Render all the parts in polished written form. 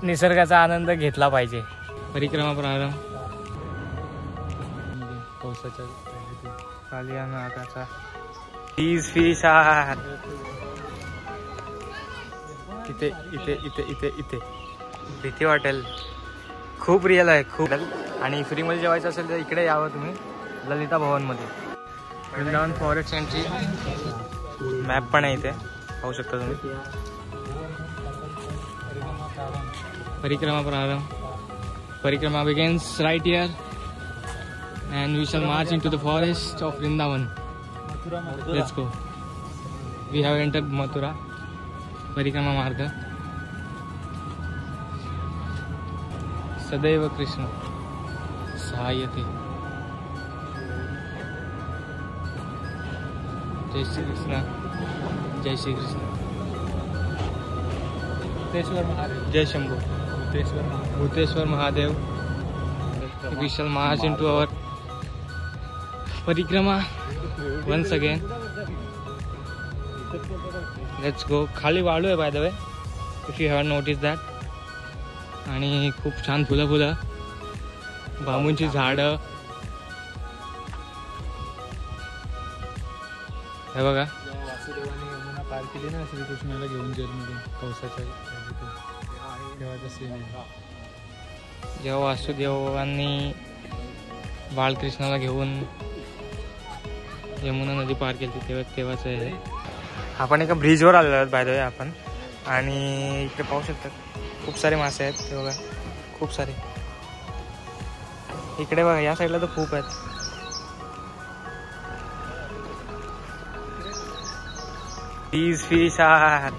निसर्गाचा आनंद घेतला पाहिजे. परिक्रमा प्रारंभ. पावसाच्या खाली नागाचा फिश आहार. इथे इथे इथे इथे इथे भीती वाटेल. खूप रिअल आहे खूप. आणि फ्रीमध्ये जेवायचं असेल तर इकडे यावं तुम्ही ललिता भवनमध्ये. वृंदावन फॉरेस्ट एंट्री मॅप पण आहे इथे पाहू शकता तुम्ही. परिक्रमा प्रारंभ. परिक्रमा begins right here and we shall march into the forest of Vrindavan. Let's go. We have entered Mathura. परिक्रमा मार्ग. सदैव कृष्ण सहायते. जय श्री कृष्ण. जय श्री कृष्ण. भूतेश्वर महादेव. जय Shambhu. Bhuteshwar Mahadev. We shall march into our परिक्रमा once again. Let's go. खाली वाळू आहे by the way if you haven't noticed that. आणि खूप छान फुलं बांबूंची झाडं हे बघा. वासुदेवाने यमुना पार केली ना श्रीकृष्णाला घेऊन जेलमध्ये पावसाच्या तेव्हाचा सीन आहे. जेव्हा वासुदेवांनी बाळकृष्णाला घेऊन यमुना नदी पार केली तेव्हाच आहे. आपण एका ब्रिजवर आलेलो आहोत बाय द वे आपण. आणि इकडे पाहू शकता खूप सारे मासे आहेत ते बघा. खूप सारे इकडे बघा. या साईडला तर खूप आहेत. फिश आहार.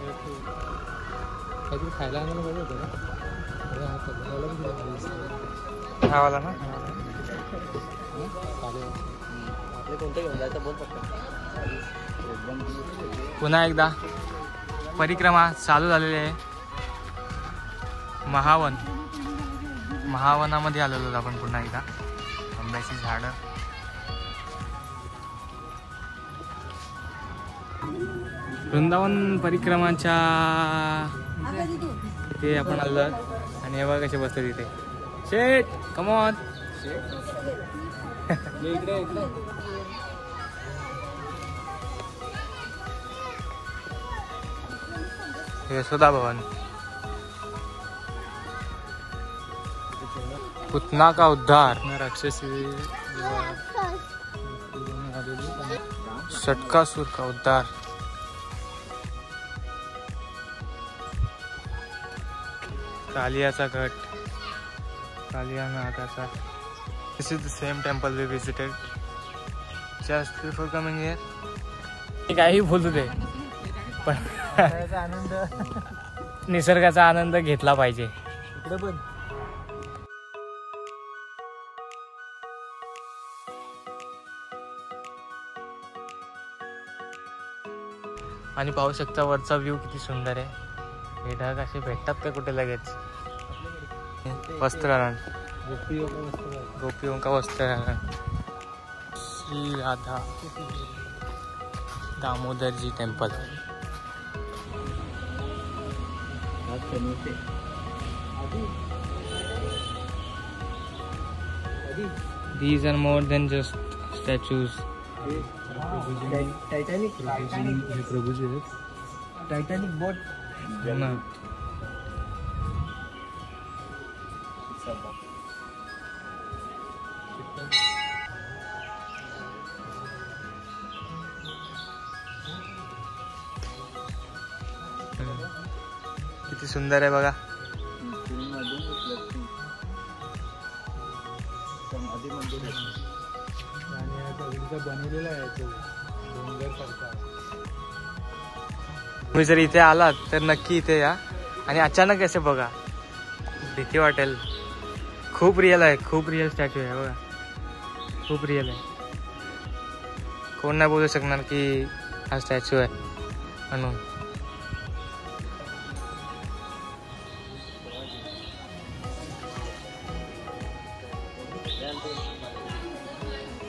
काहीतरी खायला आणायला बरं होतं ना. हा वाला ना. पुन्हा एकदा परिक्रमा चालू झालेली आहे. महावनामध्ये आलेलो आहोत आपण पुन्हा एकदा. आंब्याची झाडं. वृंदावन परिक्रमाच्या इथे आपण आलो आणि हे बघा कसे बसले तिथे. शेट कम ऑन. यशोदा भवन. पुतना का उद्धार. राक्षसी षटकासुर का उद्धार. कालियाचा गट. Kaliya नागाचा. This is the same temple we visited just before coming here. काही बोलू दे पण निसर्गाचा आनंद घेतला पाहिजे. इकडे पण आणि पाहू शकता वरचा व्ह्यू किती सुंदर आहे. हे ढग असे भेटतात का कुठे लगेच. वस्त्रारण. गोपियों का वस्त्रारण. Shri Radha Damodar ji temple. These are more than just statues. Titanic प्रभूजी आहेत. टायटॅनिक बोट ना. किती सुंदर आहे बघा. बनवलेला आहे तो डोंगर सारखा. तुम्ही जर इथे आलात तर नक्की इथे या. आणि अचानक असे बघा भीती वाटेल. खूप रिअल आहे. खूप रिअल स्टॅच्यू आहे बघा. खूप रिअल आहे. कोण नाही बोलू शकणार की हा स्टॅच्यू आहे म्हणून.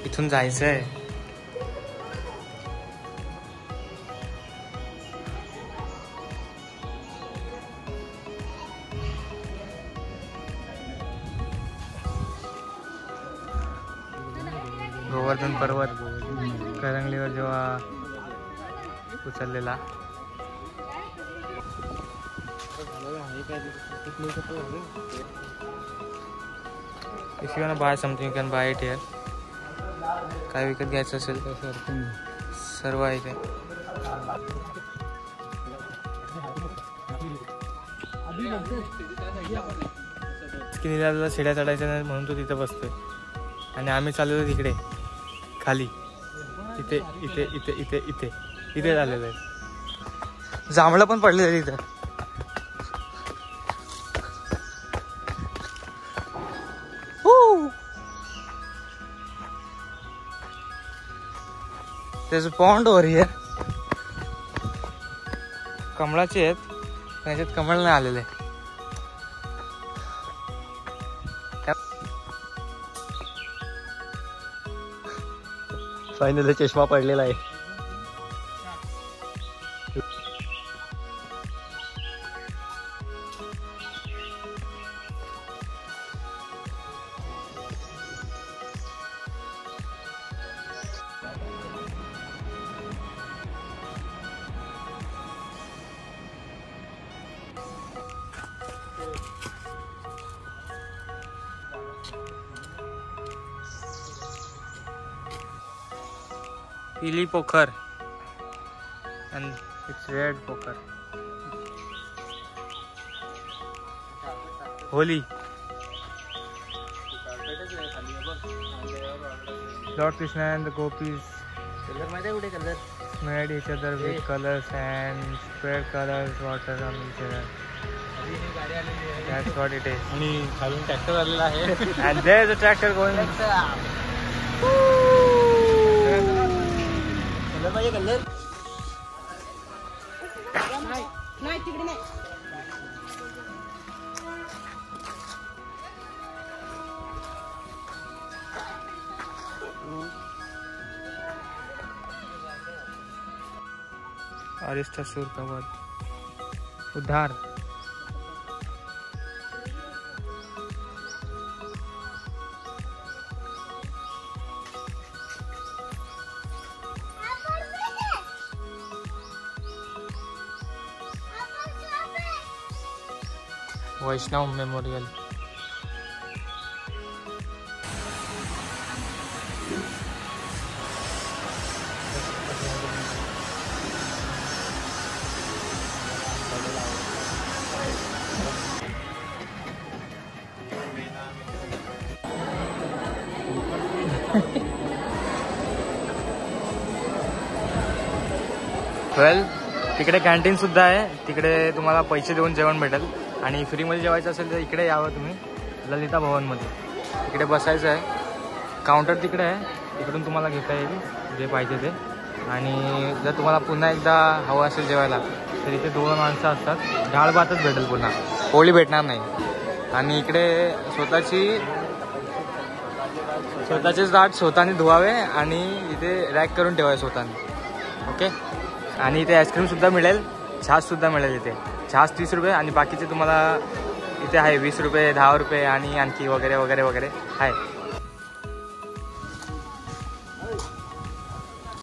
इथून जायचंय. गोवर्धन पर्वत करंगलीवर जेव्हा उचललेला. If you wanna buy something, you can buy it here. काय विकत घ्यायचं असेल तर सर्व आहे इथे. किनीला शिड्या चढायच्या नाही म्हणून तो तिथे बसतोय आणि आम्ही चाललेलो तिकडे खाली. इथे इथे इथे इथे इथे इथे झालेलं आहे. जांभळं पण पडलेलं तिथं. There's a pond over here. कमळाचे आहेत पण याच्यात कमळ नाही आलेले. फायनली चष्मा पडलेला आहे. Pili pokhar and it's red pokhar. Holi. Lord Krishna and the gopis made each other with colors and spread colors water on each other. That's what it is. आणि खालून ट्रॅक्टर आलेला आहे. And there's a tractor going. नाही तिकडे नाही. अरिष्टासुर का वध. उद्धार. वैष्णव मेमोरियल. वेल तिकडे कॅन्टीन सुद्धा आहे. तिकडे तुम्हाला पैसे देऊन जेवण भेटेल आणि फ्रीमध्ये जेवायचं असेल तर इकडे यावं तुम्ही ललिता भवनमध्ये. इकडे बसायचं आहे. काउंटर तिकडे आहे. इकडून तुम्हाला घेता येईल जे पाहिजे ते. आणि जर तुम्हाला पुन्हा एकदा हवं असेल जेवायला तर इथे 2 माणसं असतात. डाळ भातच भेटेल पुन्हा. पोळी भेटणार नाही. आणि इकडे स्वतःचेच ताट स्वतःने धुवावे आणि इथे रॅक करून ठेवावे स्वतःने. ओके. आणि इथे आईस्क्रीमसुद्धा मिळेल. छाससुद्धा मिळेल इथे. छास 30 रुपये आणि बाकीचे तुम्हाला इथे आहे 20 रुपये 10 रुपये आणि आणखी वगैरे वगैरे वगैरे आहे.